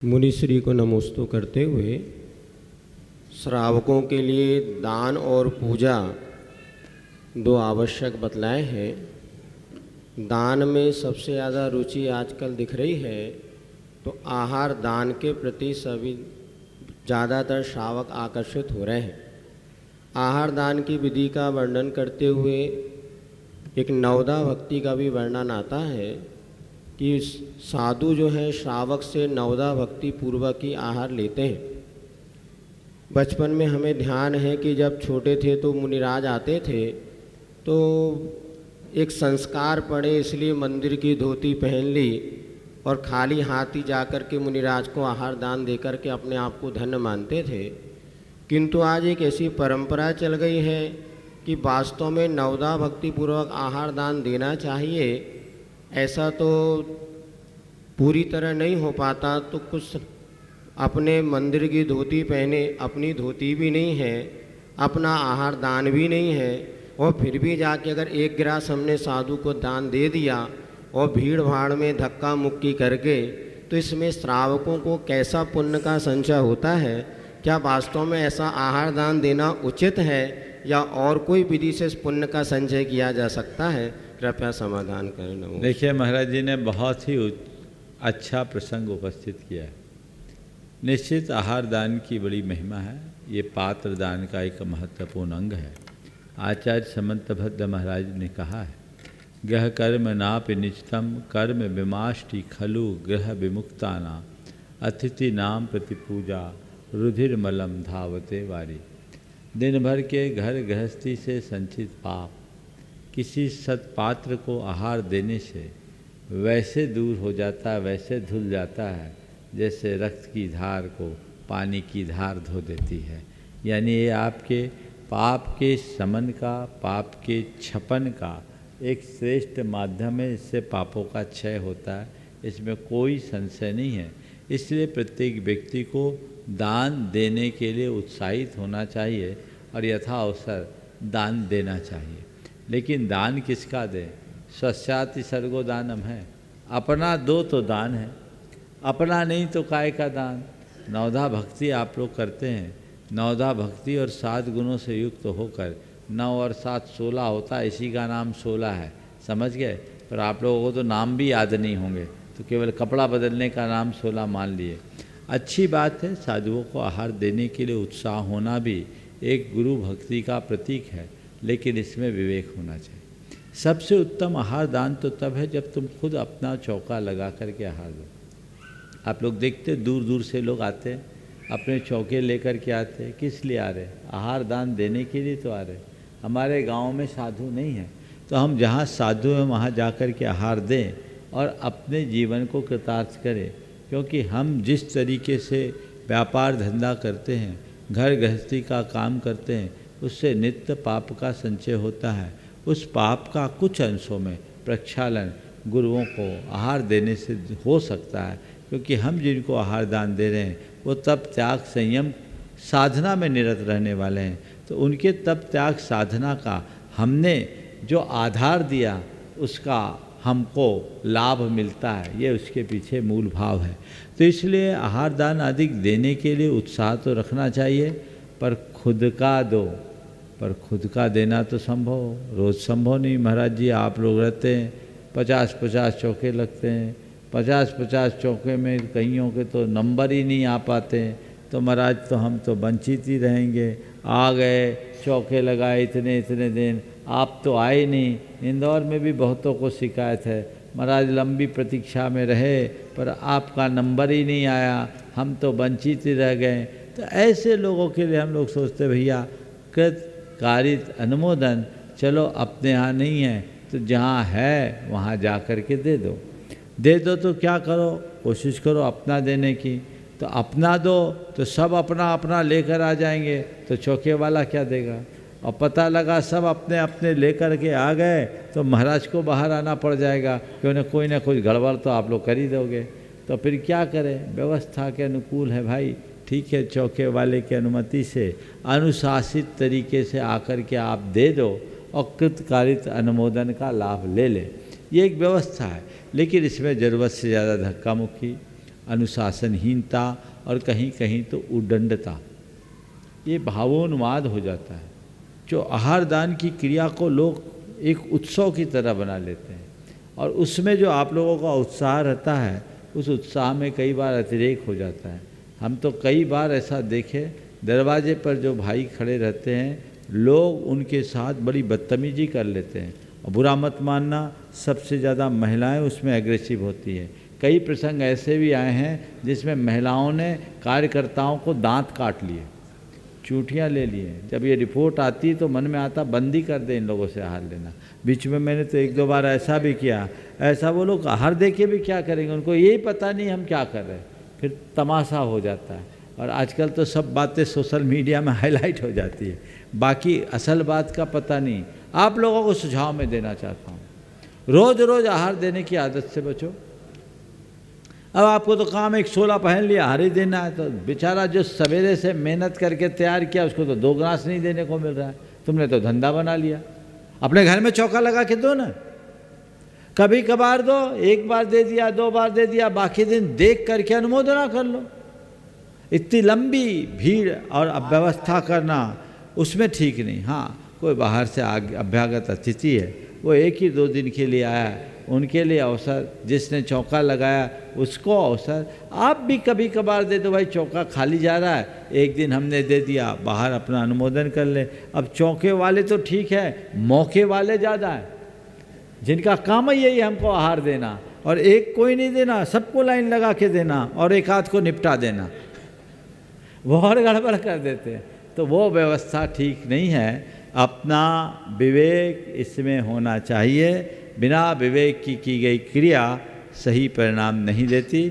मुनिश्री को नमोस्तु करते हुए श्रावकों के लिए दान और पूजा दो आवश्यक बतलाए हैं। दान में सबसे ज़्यादा रुचि आजकल दिख रही है, तो आहार दान के प्रति सभी ज़्यादातर श्रावक आकर्षित हो रहे हैं। आहार दान की विधि का वर्णन करते हुए एक नवदा भक्ति का भी वर्णन आता है कि साधु जो हैं श्रावक से नवदा भक्ति पूर्वक ही आहार लेते हैं। बचपन में हमें ध्यान है कि जब छोटे थे तो मुनिराज आते थे, तो एक संस्कार पड़े इसलिए मंदिर की धोती पहन ली और खाली हाथ ही जाकर के मुनिराज को आहार दान देकर के अपने आप को धन्य मानते थे। किंतु आज एक ऐसी परंपरा चल गई है कि वास्तव में नवदा भक्ति पूर्वक आहार दान देना चाहिए। ऐसा तो पूरी तरह नहीं हो पाता, तो कुछ अपने मंदिर की धोती पहने, अपनी धोती भी नहीं है, अपना आहार दान भी नहीं है, और फिर भी जाके अगर एक गिलास हमने साधु को दान दे दिया और भीड़ भाड़ में धक्का मुक्की करके, तो इसमें श्रावकों को कैसा पुण्य का संचय होता है? क्या वास्तव में ऐसा आहार दान देना उचित है या और कोई विधि से इस पुण्य का संचय किया जा सकता है? कृपया समाधान करें। देखिए, महाराज जी ने बहुत ही अच्छा प्रसंग उपस्थित किया है। निश्चित आहार दान की बड़ी महिमा है। ये पात्र दान का एक महत्वपूर्ण अंग है। आचार्य समंतभद्र महाराज ने कहा है, गृह कर्म नापि निजतम कर्म विमाष्टि खलु गृह विमुक्ताना अतिथि नाम प्रति पूजा रुधिरमलम धावते वारी। दिन भर के घर गृहस्थी से संचित पाप किसी सत्पात्र को आहार देने से वैसे दूर हो जाता है, वैसे धुल जाता है, जैसे रक्त की धार को पानी की धार धो देती है। यानी ये आपके पाप के शमन का, पाप के छपन का एक श्रेष्ठ माध्यम है। इससे पापों का क्षय होता है, इसमें कोई संशय नहीं है। इसलिए प्रत्येक व्यक्ति को दान देने के लिए उत्साहित होना चाहिए और यथा अवसर दान देना चाहिए। लेकिन दान किसका दें? स्वस्याति सर्गो दानम है। अपना दो तो दान है, अपना नहीं तो काय का दान। नवधा भक्ति आप लोग करते हैं। नवधा भक्ति और 7 गुणों से युक्त होकर 9 और 7 16 होता है। इसी का नाम 16 है, समझ गए? पर आप लोगों को तो नाम भी याद नहीं होंगे, तो केवल कपड़ा बदलने का नाम 16 मान लिए। अच्छी बात है, साधुओं को आहार देने के लिए उत्साह होना भी एक गुरु भक्ति का प्रतीक है, लेकिन इसमें विवेक होना चाहिए। सबसे उत्तम आहार दान तो तब है जब तुम खुद अपना चौका लगा करके आहार दो। आप लोग देखते दूर दूर से लोग आते हैं, अपने चौके लेकर के आते हैं। किस लिए आ रहे? आहार दान देने के लिए तो आ रहे। हमारे गांव में साधु नहीं है, तो हम जहाँ साधु हैं वहाँ जा कर के आहार दें और अपने जीवन को कृतार्थ करें। क्योंकि हम जिस तरीके से व्यापार धंधा करते हैं, घर गृहस्थी का काम करते हैं, उससे नित्य पाप का संचय होता है। उस पाप का कुछ अंशों में प्रक्षालन गुरुओं को आहार देने से हो सकता है। क्योंकि हम जिनको आहार दान दे रहे हैं वो तप त्याग संयम साधना में निरत रहने वाले हैं, तो उनके तप त्याग साधना का हमने जो आधार दिया उसका हमको लाभ मिलता है। ये उसके पीछे मूल भाव है। तो इसलिए आहार दान अधिक देने के लिए उत्साह तो रखना चाहिए, पर खुद का दो। पर खुद का देना तो संभव रोज़ संभव नहीं। महाराज जी आप लोग रहते हैं, 50-50 चौके लगते हैं, 50-50 चौके में कईयों के तो नंबर ही नहीं आ पाते हैं। तो महाराज तो हम तो वंचित ही रहेंगे। आ गए, चौके लगाए इतने इतने दिन, आप तो आए नहीं। इंदौर में भी बहुतों को शिकायत है, महाराज लंबी प्रतीक्षा में रहे पर आपका नंबर ही नहीं आया, हम तो वंचित ही रह गए। तो ऐसे लोगों के लिए हम लोग सोचते भैया कृत कारित अनुमोदन, चलो अपने यहाँ नहीं है तो जहाँ है वहाँ जा कर के दे दो। तो क्या करो, कोशिश करो अपना देने की। तो अपना दो तो सब अपना अपना लेकर आ जाएंगे, तो चौके वाला क्या देगा? और पता लगा सब अपने अपने लेकर के आ गए तो महाराज को बाहर आना पड़ जाएगा, क्यों ना कोई ना कोई गड़बड़ तो आप लोग कर ही दोगे। तो फिर क्या करें? व्यवस्था के अनुकूल है भाई, ठीक है, चौके वाले की अनुमति से अनुशासित तरीके से आकर के आप दे दो और कृतकारित अनुमोदन का लाभ ले लें। ये एक व्यवस्था है, लेकिन इसमें ज़रूरत से ज़्यादा धक्का मुक्की, अनुशासनहीनता और कहीं कहीं तो उद्दंडता, ये भावोन्माद हो जाता है। जो आहार दान की क्रिया को लोग एक उत्सव की तरह बना लेते हैं और उसमें जो आप लोगों का उत्साह रहता है, उस उत्साह में कई बार अतिरेक हो जाता है। हम तो कई बार ऐसा देखे, दरवाजे पर जो भाई खड़े रहते हैं, लोग उनके साथ बड़ी बदतमीजी कर लेते हैं। और बुरा मत मानना, सबसे ज़्यादा महिलाएं उसमें एग्रेसिव होती हैं। कई प्रसंग ऐसे भी आए हैं जिसमें महिलाओं ने कार्यकर्ताओं को दांत काट लिए, चूटियाँ ले लिए। जब ये रिपोर्ट आती तो मन में आता बंदी कर दे इन लोगों से आहार लेना। बीच में मैंने तो 1-2 बार ऐसा भी किया। ऐसा वो लोग आहार दे के भी क्या करेंगे, उनको यही पता नहीं हम क्या कर रहे हैं, फिर तमाशा हो जाता है। और आजकल तो सब बातें सोशल मीडिया में हाईलाइट हो जाती है, बाकी असल बात का पता नहीं। आप लोगों को सुझाव मैं देना चाहता हूँ, रोज़ रोज़ आहार देने की आदत से बचो। अब आपको तो काम एक 16 पहन लिया, आहार ही देना है, तो बेचारा जो सवेरे से मेहनत करके तैयार किया उसको तो 2 ग्लास नहीं देने को मिल रहा है। तुमने तो धंधा बना लिया। अपने घर में चौका लगा के दो ना, कभी कभार दो, 1 बार दे दिया, 2 बार दे दिया, बाकी दिन देख करके अनुमोदना कर लो। इतनी लंबी भीड़ और अव्यवस्था करना उसमें ठीक नहीं। हाँ, कोई बाहर से अभ्यागत अतिथि है, वो 1 ही 2 दिन के लिए आया, उनके लिए अवसर, जिसने चौका लगाया उसको अवसर। आप भी कभी कभार दे दो, भाई चौका खाली जा रहा है, एक दिन हमने दे दिया, बाहर अपना अनुमोदन कर ले। अब चौके वाले तो ठीक है, मौके वाले ज़्यादा हैं जिनका काम ही यही हमको आहार देना, और एक कोई नहीं देना, सबको लाइन लगा के देना और एक आध को निपटा देना, वो और गड़बड़ कर देते हैं। तो वो व्यवस्था ठीक नहीं है। अपना विवेक इसमें होना चाहिए। बिना विवेक की गई क्रिया सही परिणाम नहीं देती।